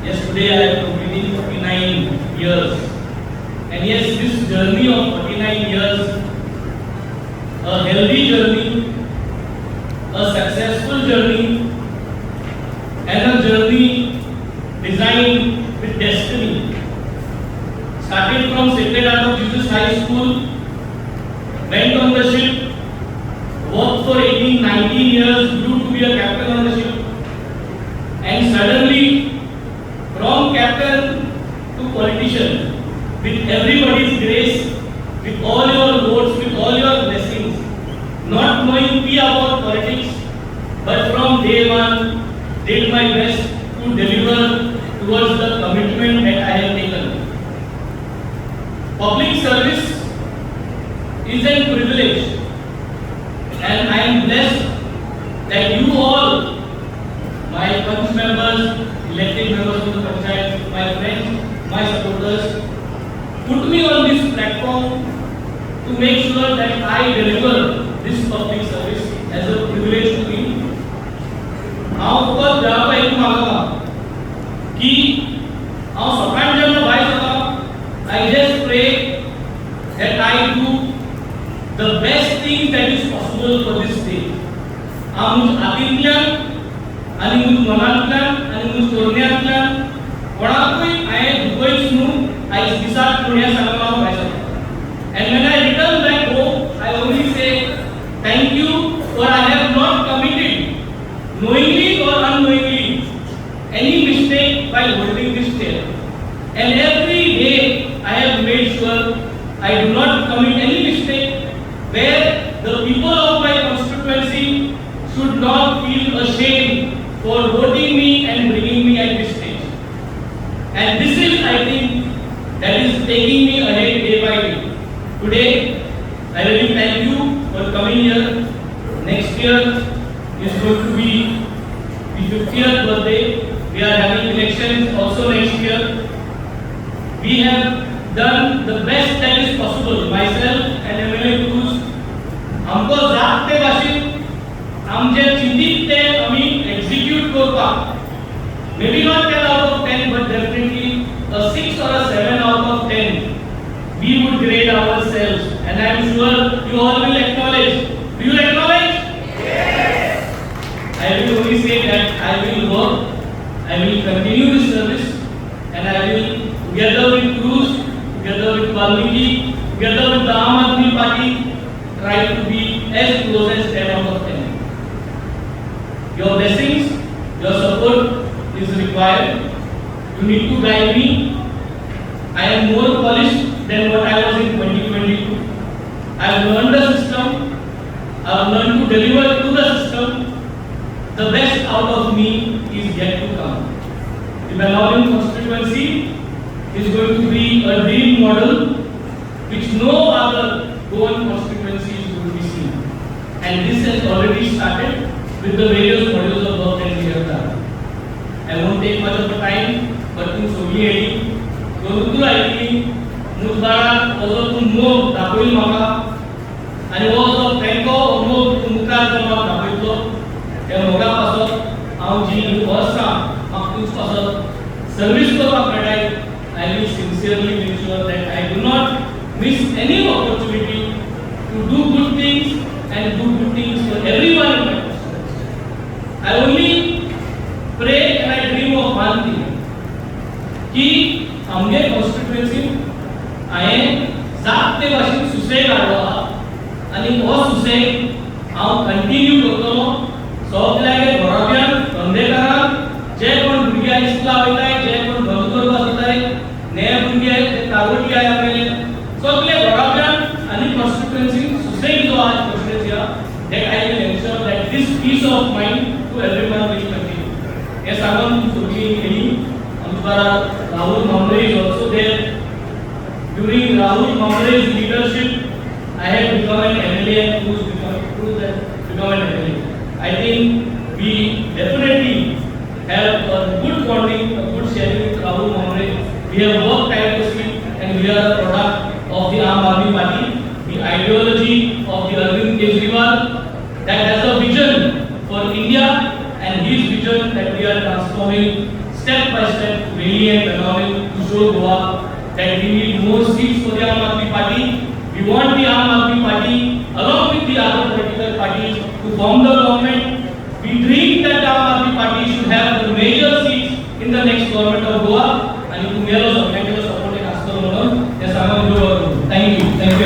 Yes, today I am completing 49 years. And yes, this journey of 49 years, a healthy journey, a successful journey, and a journey designed with destiny. Started from Sacred Heart of Jesus High School, went on the ship, worked for 18, 19 years, grew to be a captain on the ship, and suddenly from captain to politician, with everybody's grace, with all your votes, with all your blessings, not knowing P about politics, but from day one, did my best to deliver towards the commitment that I have taken. Public service is a privilege, and I am blessed that you all, my punch members, elected members of the panchayat, my friends, my supporters, put me on this platform to make sure that I deliver this public service as a privilege to me. हांव फकत देवाको एक मागता की हांव सकाळी जेन्ना भायर सरता, I just pray that I do the best thing that is possible for this day. हांव म्हज्या हातींतल्यान आनी म्हज्या मनांतल्यान आनी म्हज्या तोरण्यांतल्यान कोणाकूय हांवें दुखयच न्हू आयज दिसाक पूण हें सांगून हांव भायर सरता. And when I return back home, I only say thank you for I have not committed, knowingly or unknowingly, any mistake while holding this chair. And every day I have made sure I do not commit any mistake where the people of my constituency should not feel ashamed for voting me and bringing me at this stage. And this is, I think, that is taking me ahead day by day. Today, I really thank you for coming here. Next year is going to be the 50th birthday. We are having elections also next year. We have done the best that is possible. Myself and MLA Cruz, हमको जात ते भाषेत आमचे चिंतित ते आम्ही execute करता. Maybe not 10 out of 10, but definitely a 6 or a 7 out of 10. We would grade ourselves, and I am sure you all will acknowledge. Do you acknowledge? Yes. I will only say that I will work, I will continue this service, and I will, together with Cruz, together with Valmiki, together with the Aam Aadmi Party, try to be as close as 10 out of 10. Your blessings, your support is required. You need to guide me. I am more polished than what I was in 2022. I have learned the system. I have learned to deliver to the system. The best out of me is yet to come. The Benaulim constituency is going to be a dream model which no other Goan constituency is going to be seen. And this has already started with the various models of work that we have done. I won't take much of the time, but in Soviet, मुजबारा ओजो तुम मोग दाखोईल म्हाका आनी हो जो Franco मोग मुखार जो म्हाका दाखयतलो त्या मोगा पासत हांव जी वर्सां म्हाका तुज पासत सर्वीस करपाक मेळटाय. I will sincerely make sure that I do not miss any opportunity to do good things and do good things for everyone in my constituency. I only pray and I dream of one thing कि आमगे constituency हांवें जात ते भाशेन सुसेग हाडलो आनी हो सुसेग हांव कंटिन्यू करतलो. सगळ्या घराब्यान धंदेकारांक जे कोण भुरगे इस्कुलाक वयताय, जे कोण धंदो करपाक वयताय, नवे भुरगे जे तावटी आय आपले सगळे घराब्यान आनी कॉन्स्टिट्युएन्सी सुसेग जो आज कॉन्स्टिट्युएन्सी आहा that I will ensure that this peace of mind to everyone will continue. हे सांगून सगळी गेली. Rahul Mamre is also there. During Rahul Mamre's leadership, I had become an MLA and Cruz become an MLA. I think we definitely have a good bonding, a good sharing with Rahul Mamre. We have worked tirelessly and we are a product of the Aam Aadmi Party, the ideology of the Arvind Kejriwal that has a vision for India and his vision that we are transforming step step by step Venzy and Benaulim to show Goa that we need more seats for the Aam Aadmi Party. We want the Aam Aadmi Party along with the other political parties to form the government. We dream that the Aam Aadmi Party should have the major seats in the next government of Goa. आणि तुम्ही याला सगळ्यांना support एक असतो म्हणून त्या सर्वांना